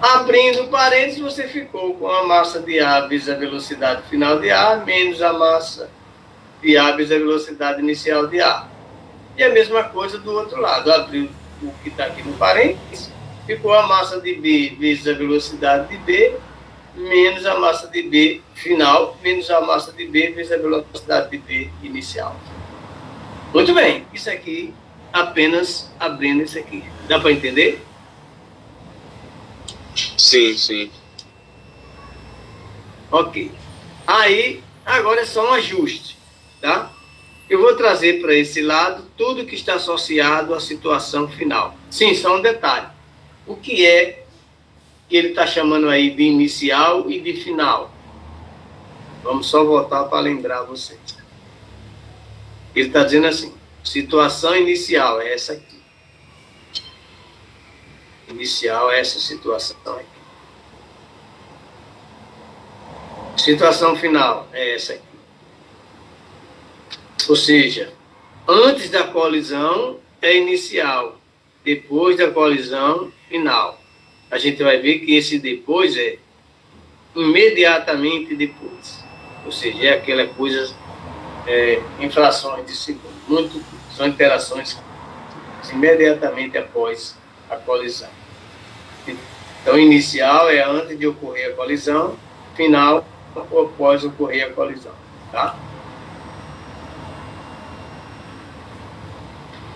Abrindo parênteses, você ficou com a massa de A vezes a velocidade final de A, menos a massa de A vezes a velocidade inicial de A. E a mesma coisa do outro lado. Abriu o que está aqui no parênteses, ficou a massa de B vezes a velocidade de B, menos a massa de B final, menos a massa de B vezes a velocidade de B inicial. Muito bem, isso aqui, apenas abrindo isso aqui. Dá para entender? Sim, sim. Ok. Aí, agora é só um ajuste, tá? Eu vou trazer para esse lado tudo que está associado à situação final. Sim, só um detalhe. O que é que ele está chamando aí de inicial e de final? Vamos só voltar para lembrar vocês. Ele está dizendo assim, situação inicial é essa aqui. Inicial é essa situação aqui. Situação final é essa aqui. Ou seja, antes da colisão é inicial, depois da colisão, final. A gente vai ver que esse depois é imediatamente depois. Ou seja, é aquela coisa, em frações de segundo. São interações imediatamente após a colisão. Então, inicial é antes de ocorrer a colisão, final após ocorrer a colisão. Tá?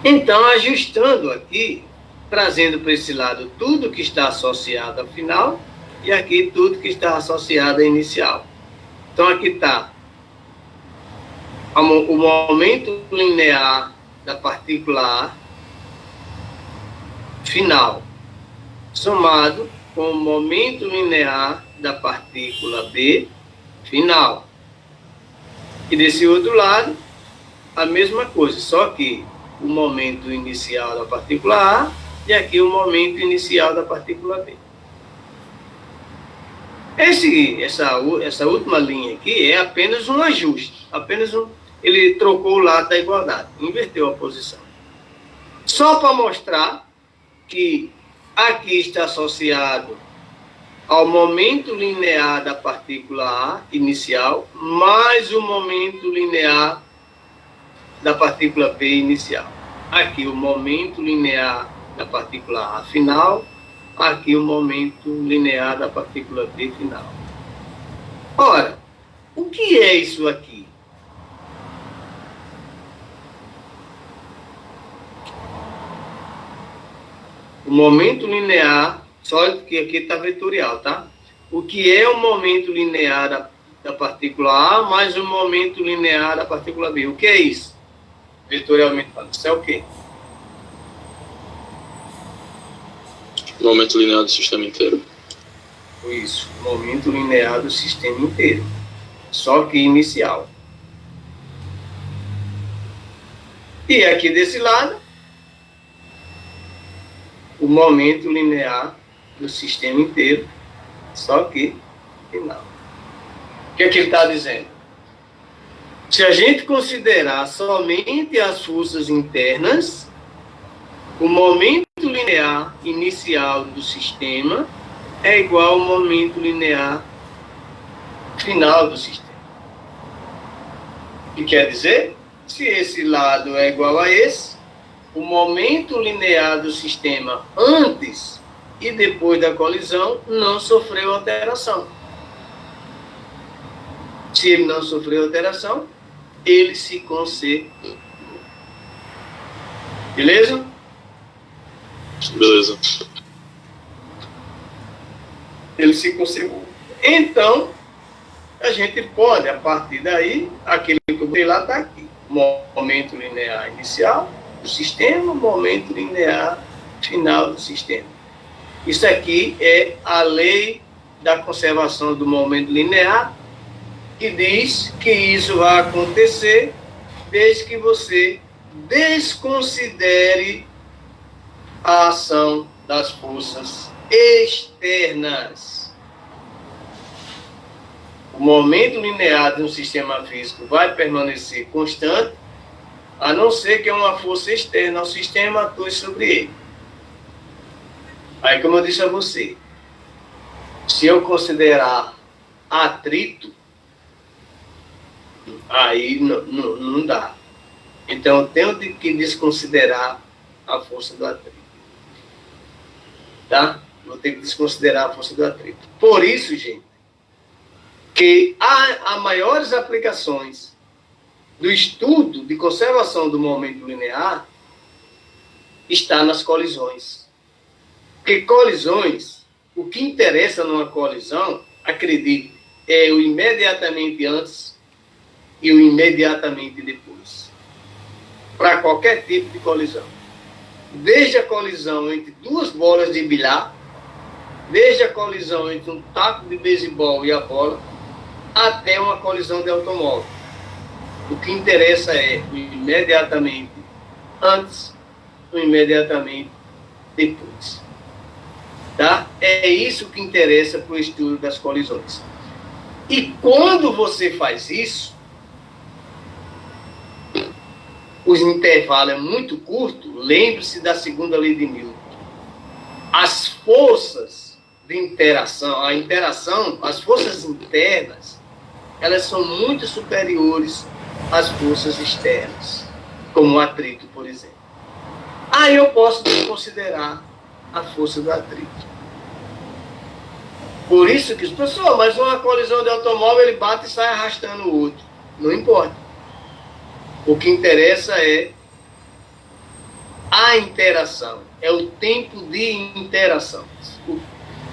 Então, ajustando aqui, trazendo para esse lado tudo que está associado ao final e aqui tudo que está associado à inicial. Então, aqui está o momento linear da partícula A final, somado com o momento linear da partícula B final. E desse outro lado, a mesma coisa, só que o momento inicial da partícula A e aqui o momento inicial da partícula B. Essa última linha aqui é apenas um ajuste, ele trocou o lado da igualdade, inverteu a posição. Só para mostrar que aqui está associado ao momento linear da partícula A inicial, mais o momento linear da partícula B inicial. Aqui o momento linear da partícula A final, aqui o momento linear da partícula B final. Ora, o que é isso aqui? O momento linear, só que aqui está vetorial, tá? O que é o momento linear da partícula A mais o momento linear da partícula B? O que é isso? Vetorialmente falando, isso é o quê? O momento linear do sistema inteiro. Isso, o momento linear do sistema inteiro. Só que inicial. E aqui desse lado, o momento linear do sistema inteiro, só que final. O que é que ele está dizendo? Se a gente considerar somente as forças internas, o momento linear inicial do sistema é igual ao momento linear final do sistema. O que quer dizer? Se esse lado é igual a esse, o momento linear do sistema antes e depois da colisão não sofreu alteração. Se ele não sofreu alteração, ele se conservou. Beleza? Beleza. Ele se conservou. Então, a gente pode, a partir daí, aquele que eu botei lá está aqui. Momento linear inicial do sistema, momento linear final do sistema. Isso aqui é a lei da conservação do momento linear, que diz que isso vai acontecer desde que você desconsidere a ação das forças externas. O momento linear de um sistema físico vai permanecer constante, a não ser que uma força externa ao sistema atue sobre ele. Aí, como eu disse a você, se eu considerar atrito, aí não dá. Então, eu tenho que desconsiderar a força do atrito. Tá? Vou ter que desconsiderar a força do atrito. Por isso, gente, que há maiores aplicações do estudo de conservação do momento linear está nas colisões. Porque colisões, o que interessa numa colisão, acredite, é o imediatamente antes e o imediatamente depois. Para qualquer tipo de colisão. Desde a colisão entre duas bolas de bilhar, desde a colisão entre um taco de beisebol e a bola, até uma colisão de automóvel. O que interessa é o imediatamente antes, o imediatamente depois. Tá? É isso que interessa para o estudo das colisões. E quando você faz isso, o intervalo é muito curto, lembre-se da segunda lei de Newton. As forças de interação, as forças internas, elas são muito superiores às forças externas, como o atrito, por exemplo. Aí eu posso considerar a força do atrito. Por isso que, pessoal, mas uma colisão de automóvel, ele bate e sai arrastando o outro. Não importa. O que interessa é a interação, é o tempo de interação.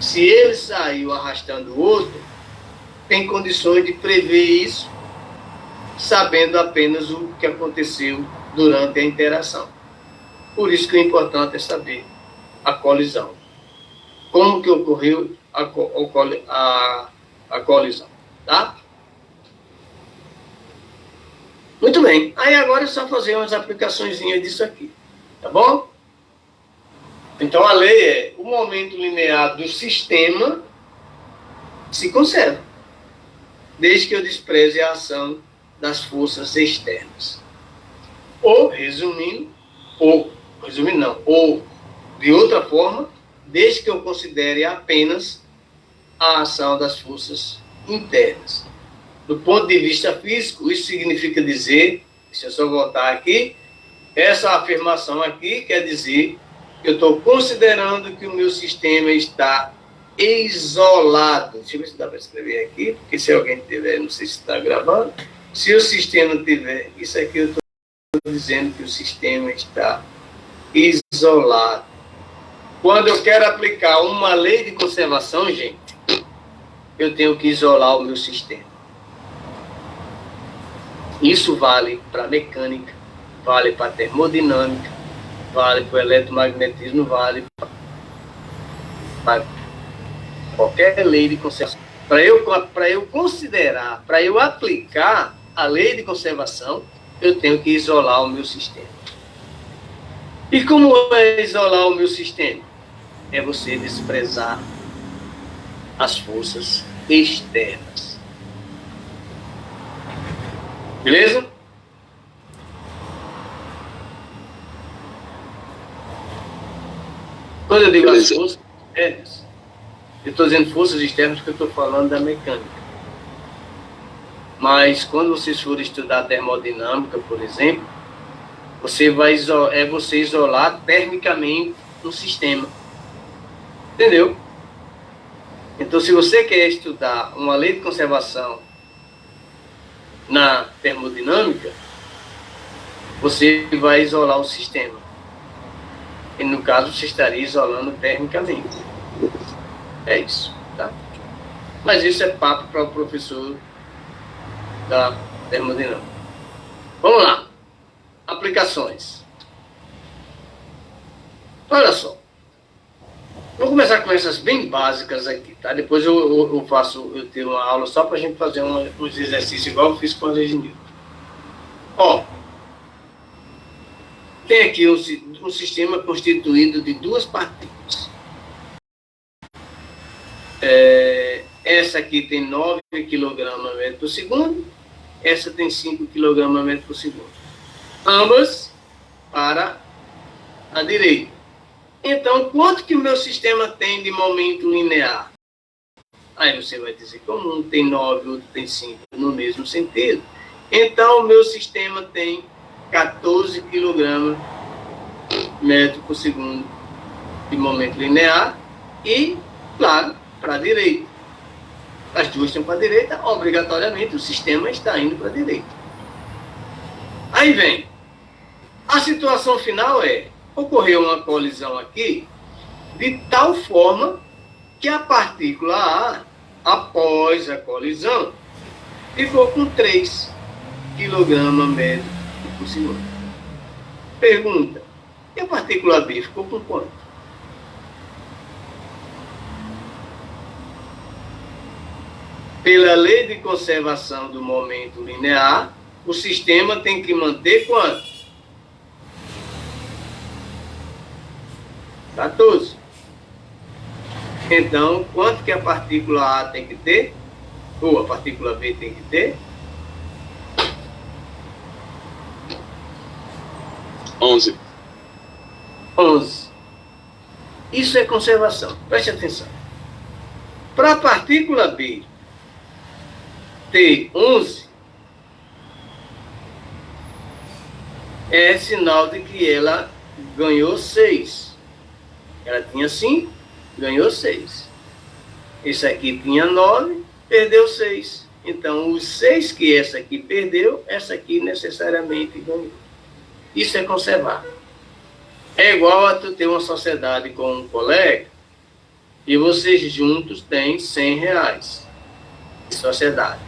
Se ele saiu arrastando o outro, tem condições de prever isso, sabendo apenas o que aconteceu durante a interação. Por isso que o importante é saber a colisão. Como que ocorreu a colisão, tá? Muito bem. Aí agora é só fazer umas aplicações disso aqui. Tá bom? Então a lei é: o momento linear do sistema se conserva, desde que eu despreze a ação das forças externas. Ou, resumindo não, ou de outra forma, desde que eu considere apenas a ação das forças internas. Do ponto de vista físico, isso significa dizer, deixa eu só voltar aqui, essa afirmação aqui quer dizer que eu estou considerando que o meu sistema está isolado. Deixa eu ver se dá para escrever aqui, porque se alguém tiver, não sei se está gravando, se o sistema tiver, isso aqui eu estou dizendo que o sistema está isolado. Quando eu quero aplicar uma lei de conservação, gente, eu tenho que isolar o meu sistema. Isso vale para mecânica, vale para termodinâmica, vale para o eletromagnetismo, vale para qualquer lei de conservação. Para eu considerar, para eu aplicar a lei de conservação, eu tenho que isolar o meu sistema. E como é isolar o meu sistema? É você desprezar as forças externas. Beleza? Quando eu digo as forças externas, eu estou dizendo forças externas porque eu estou falando da mecânica. Mas quando vocês forem estudar termodinâmica, por exemplo, você isolar termicamente um sistema. Entendeu? Então, se você quer estudar uma lei de conservação na termodinâmica, você vai isolar o sistema. E, no caso, você estaria isolando termicamente. É isso, tá? Mas isso é papo para o professor da termodinâmica. Vamos lá. Aplicações. Olha só. Vou começar com essas bem básicas aqui, tá? Depois eu tenho uma aula só para a gente fazer uns exercícios igual eu fiz com a lei de Newton. Ó, tem aqui um sistema constituído de duas partículas. Essa aqui tem 9 kg/m por segundo, essa tem 5 kg/m por segundo. Ambas para a direita. Então, quanto que o meu sistema tem de momento linear? Aí você vai dizer que um tem 9, o outro tem 5, no mesmo sentido. Então, o meu sistema tem 14 kg/m por segundo de momento linear e, claro, para a direita. As duas estão para a direita, obrigatoriamente o sistema está indo para a direita. Aí vem, a situação final ocorreu uma colisão aqui de tal forma que a partícula A, após a colisão, ficou com 3 kg/m por segundo. Pergunta, e a partícula B ficou com quanto? Pela lei de conservação do momento linear, o sistema tem que manter quanto? 14. Então, quanto que a partícula A tem que ter? Ou a partícula B tem que ter? 11. 11. Isso é conservação. Preste atenção. Para a partícula B ter 11, é sinal de que ela ganhou 6. Ela tinha 5, ganhou 6. Esse aqui tinha 9, perdeu 6. Então, os 6 que essa aqui perdeu, essa aqui necessariamente ganhou. Isso é conservar. É igual a tu ter uma sociedade com um colega e vocês juntos têm R$100 de sociedade.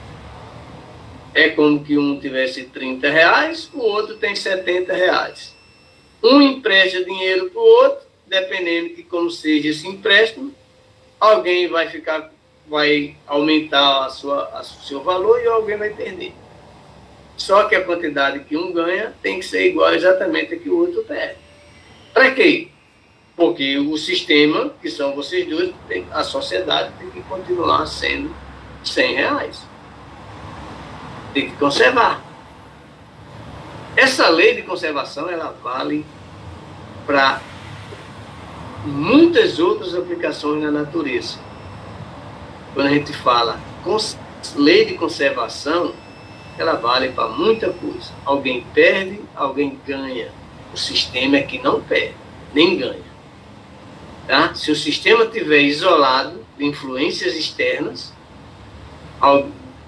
É como que um tivesse R$30, o outro tem R$70. Um empresta dinheiro para o outro, dependendo de como seja esse empréstimo, alguém vai aumentar o seu valor e alguém vai perder. Só que a quantidade que um ganha tem que ser igual exatamente a que o outro perde. Para quê? Porque o sistema, que são vocês dois, a sociedade tem que continuar sendo R$100. Tem que conservar. Essa lei de conservação, ela vale para muitas outras aplicações na natureza. Quando a gente fala lei de conservação, ela vale para muita coisa. Alguém perde, alguém ganha. O sistema é que não perde, nem ganha. Tá? Se o sistema estiver isolado de influências externas,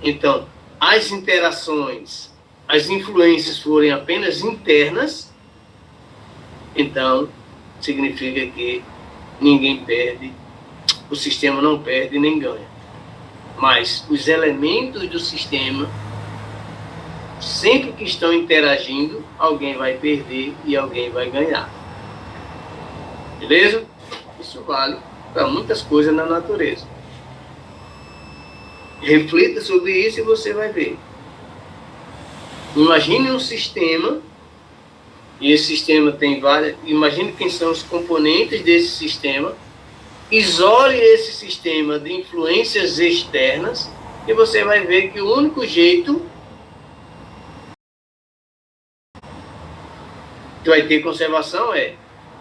então as interações, as influências forem apenas internas, então significa que ninguém perde, o sistema não perde nem ganha. Mas os elementos do sistema, sempre que estão interagindo, alguém vai perder e alguém vai ganhar. Beleza? Isso vale para muitas coisas na natureza. Reflita sobre isso e você vai ver. Imagine um sistema, e esse sistema tem várias... Imagine quem são os componentes desse sistema. Isole esse sistema de influências externas e você vai ver que o único jeito que vai ter conservação é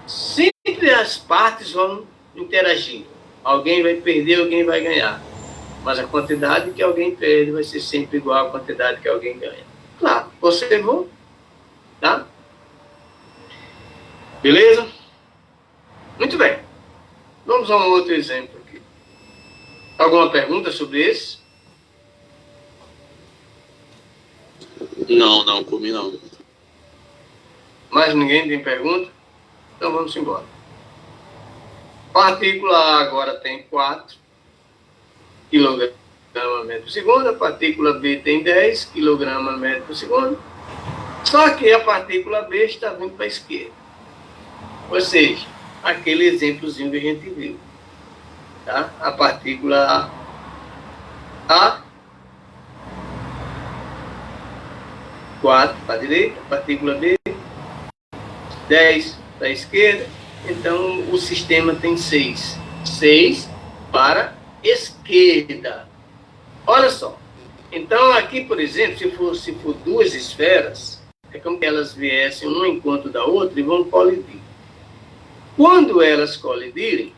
sempre as partes vão interagir. Alguém vai perder, alguém vai ganhar. Mas a quantidade que alguém perde vai ser sempre igual à quantidade que alguém ganha. Claro, observou? Tá? Beleza? Muito bem. Vamos a um outro exemplo aqui. Alguma pergunta sobre esse? Não, por mim não. Mais ninguém tem pergunta? Então vamos embora. Partícula A agora tem 4 kg metro por segundo, a partícula B tem 10 kg metro por segundo. Só que a partícula B está vindo para a esquerda. Ou seja, aquele exemplozinho que a gente viu. Tá? A partícula A, 4 para a direita, a partícula B, 10 para a esquerda. Então, o sistema tem 6. 6 para a esquerda. Olha só. Então, aqui, por exemplo, se for duas esferas, é como que elas viessem um encontro da outra e vão colidir. Quando elas colidirem,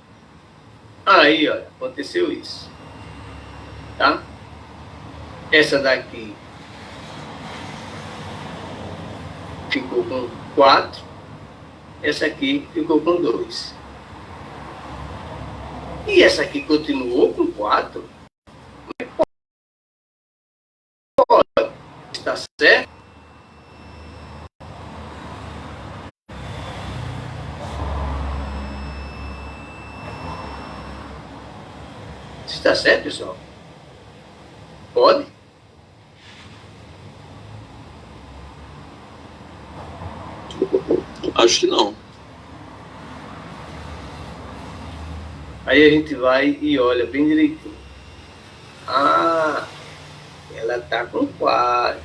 aí, olha, aconteceu isso. Tá? Essa daqui ficou com 4. Essa aqui ficou com 2. E essa aqui continuou com 4. Pode. Está certo? Está certo, pessoal? Pode? Acho que não. Aí a gente vai e olha bem direitinho. Ah, ela está com 4.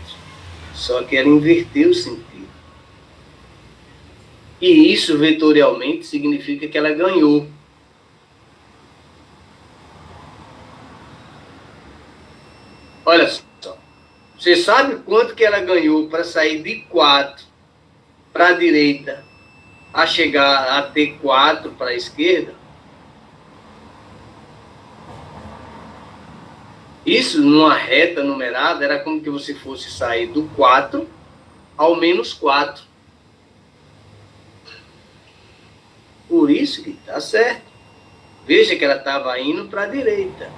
Só que ela inverteu o sentido. E isso, vetorialmente, significa que ela ganhou. Olha só. Você sabe quanto que ela ganhou para sair de 4 para a direita a chegar a ter 4 para a esquerda? Isso, numa reta numerada, era como que você fosse sair do 4 ao menos 4. Por isso que está certo. Veja que ela estava indo para a direita.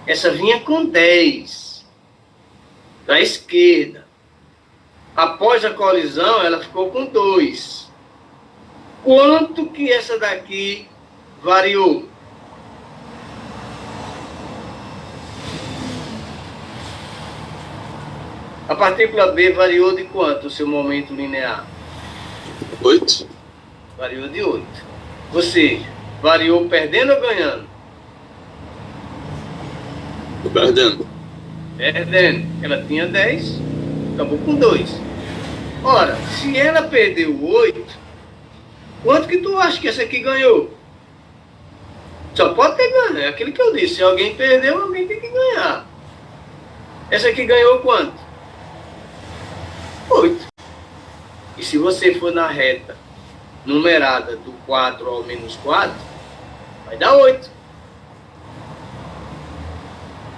Essa vinha com 10 para a esquerda. Após a colisão, ela ficou com 2. Quanto que essa daqui variou? A partícula B variou de quanto o seu momento linear? 8. Variou de 8. Ou seja, variou perdendo ou ganhando? Tô perdendo. Perdendo. Ela tinha 10, Acabou com 2. Ora, se ela perdeu 8, quanto que tu acha que essa aqui ganhou? Só pode ter ganho, é aquilo que eu disse. Se alguém perdeu, alguém tem que ganhar. Essa aqui ganhou quanto? 8. E se você for na reta numerada do 4 ao menos 4, vai dar 8.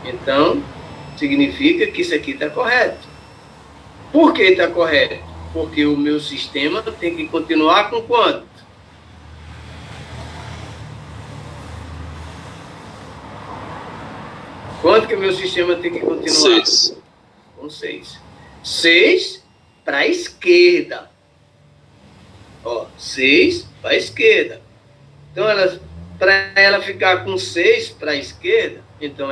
Então, significa que isso aqui está correto. Por que está correto? Porque o meu sistema tem que continuar com quanto? Quanto que o meu sistema tem que continuar? 6. Com 6. 6 para a esquerda. Ó, 6 para a esquerda. Então, para ela ficar com 6 para a esquerda, então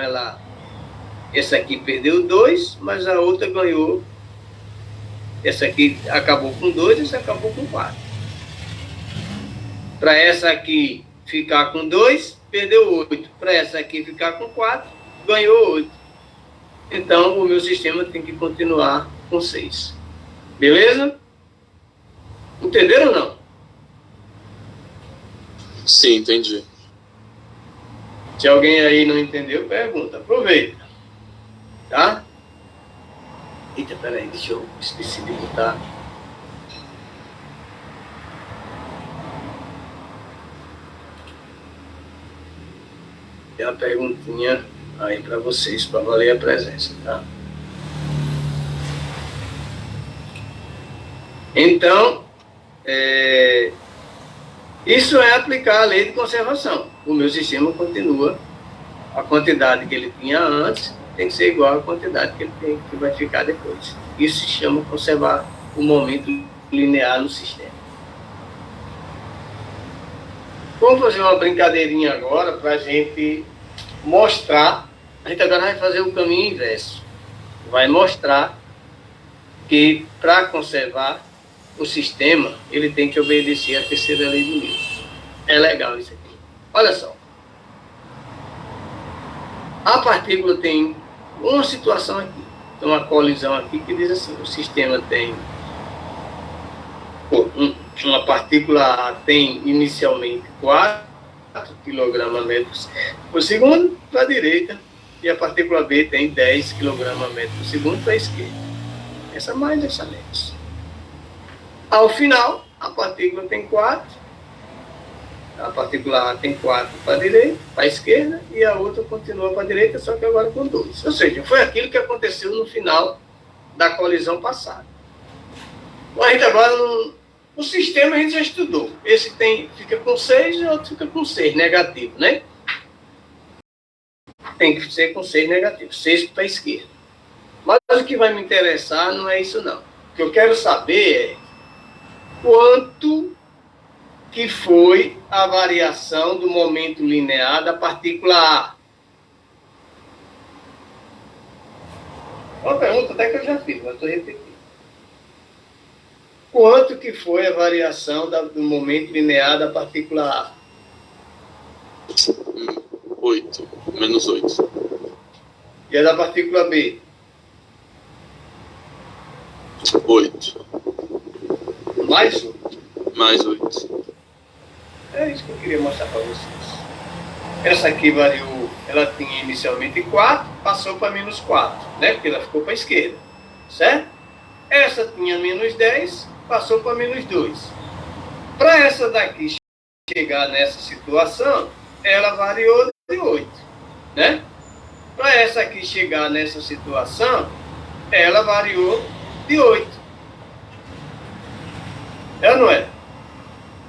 essa aqui perdeu 2, mas a outra ganhou. Essa aqui acabou com 2, essa acabou com 4. Para essa aqui ficar com 2, perdeu 8. Para essa aqui ficar com 4, ganhou 8. Então, o meu sistema tem que continuar com 6. Beleza? Entenderam ou não? Sim, entendi. Se alguém aí não entendeu, pergunta. Aproveita. Tá? Eita, peraí, deixa eu esqueci de botar. Tem uma perguntinha aí para vocês, para valer a presença, tá? Então, isso é aplicar a lei de conservação. O meu sistema continua, a quantidade que ele tinha antes tem que ser igual à quantidade que ele tem, que vai ficar depois. Isso se chama conservar o momento linear no sistema. Vamos fazer uma brincadeirinha agora para a gente mostrar. A gente agora vai fazer o caminho inverso. Vai mostrar que para conservar o sistema, ele tem que obedecer à terceira lei do Newton. É legal isso aqui. Olha só. A partícula tem uma situação aqui. Tem uma colisão aqui que diz assim, o sistema tem... Uma partícula A tem inicialmente 4 kg por segundo para a direita e a partícula B tem 10 kg por segundo para a esquerda. Essa mais, essa menos. Ao final, a partícula tem 4, a partícula A tem 4 para a direita, para a esquerda, e a outra continua para a direita, só que agora com 2. Ou seja, foi aquilo que aconteceu no final da colisão passada. Bom, a gente agora, o sistema a gente já estudou. Esse fica com 6 e o outro fica com 6, negativo, né? Tem que ser com 6 negativo, 6 para a esquerda. Mas o que vai me interessar não é isso não. O que eu quero saber é quanto que foi a variação do momento linear da partícula A. Uma pergunta até que eu já fiz, mas estou repetindo. Quanto que foi a variação do momento linear da partícula A? 8, menos 8. E a da partícula B? 8. Mais 1. Mais 8. É isso que eu queria mostrar para vocês. Essa aqui variou, ela tinha inicialmente 4, passou para menos 4, né? Porque ela ficou para a esquerda, certo? Essa tinha menos 10, passou para menos 2. Para essa daqui chegar nessa situação, ela variou de 8, né? Para essa aqui chegar nessa situação, ela variou de 8. É ou não é?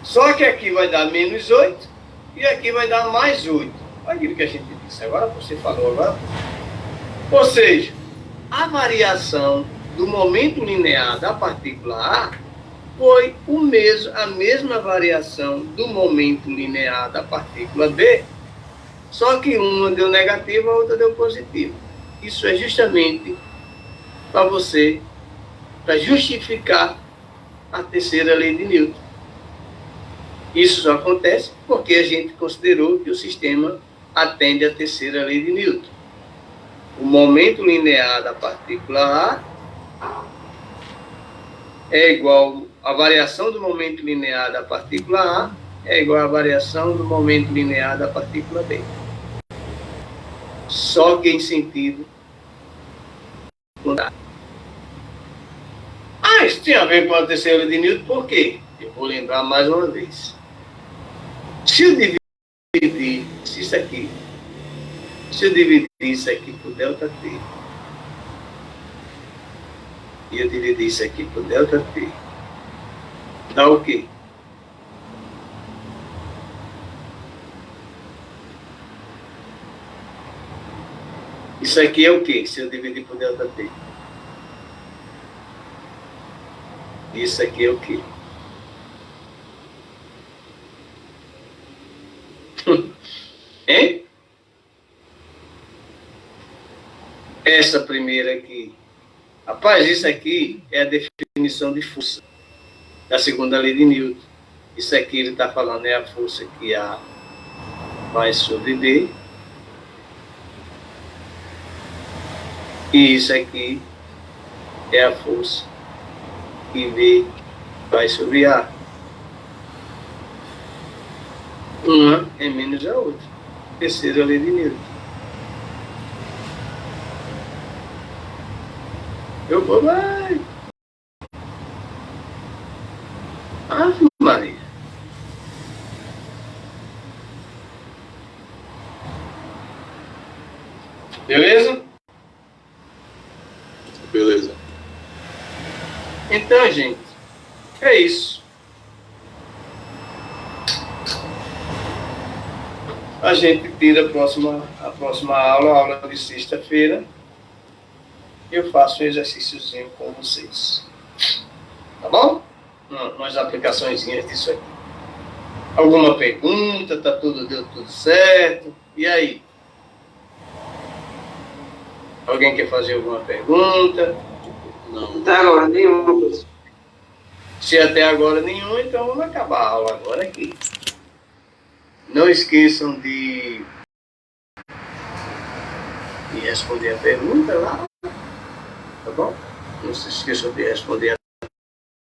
Só que aqui vai dar menos 8 e aqui vai dar mais 8. Olha aquilo que a gente disse agora, você falou agora. Ou seja, a variação do momento linear da partícula A foi a mesma variação do momento linear da partícula B, só que uma deu negativa, a outra deu positiva. Isso é justamente para justificar a terceira lei de Newton. Isso só acontece porque a gente considerou que o sistema atende à terceira lei de Newton. O momento linear da partícula A é igual a variação do momento linear da partícula A é igual à variação do momento linear da partícula B. Só que em sentido contrário. Ah, isso tem a ver com a terceira lei de Newton, por quê? Eu vou lembrar mais uma vez. Se eu dividir isso aqui por ΔT, e eu dividir isso aqui por ΔT, dá o quê? Isso aqui é o quê? Se eu dividir por ΔT. Isso aqui é o quê? Hein? Essa primeira aqui. Rapaz, isso aqui é a definição de força da segunda lei de Newton. Isso aqui ele está falando é a força que A vai sobre B. E isso aqui é a força que B vai sobre A. Uma é menos a outra. Terceira lei de Newton. Eu vou lá. Ave Maria. Beleza? Beleza. Então, gente, é isso. A gente tira a próxima aula, a aula de sexta-feira. Eu faço um exercíciozinho com vocês. Tá bom? Umas aplicaçõezinhas disso aqui. Alguma pergunta? Deu tudo certo? E aí? Alguém quer fazer alguma pergunta? Não. Até agora, nenhuma, professor. Se até agora nenhum, então vamos acabar a aula agora aqui. Não esqueçam de responder a pergunta lá. Tá bom? Não se esqueçam de responder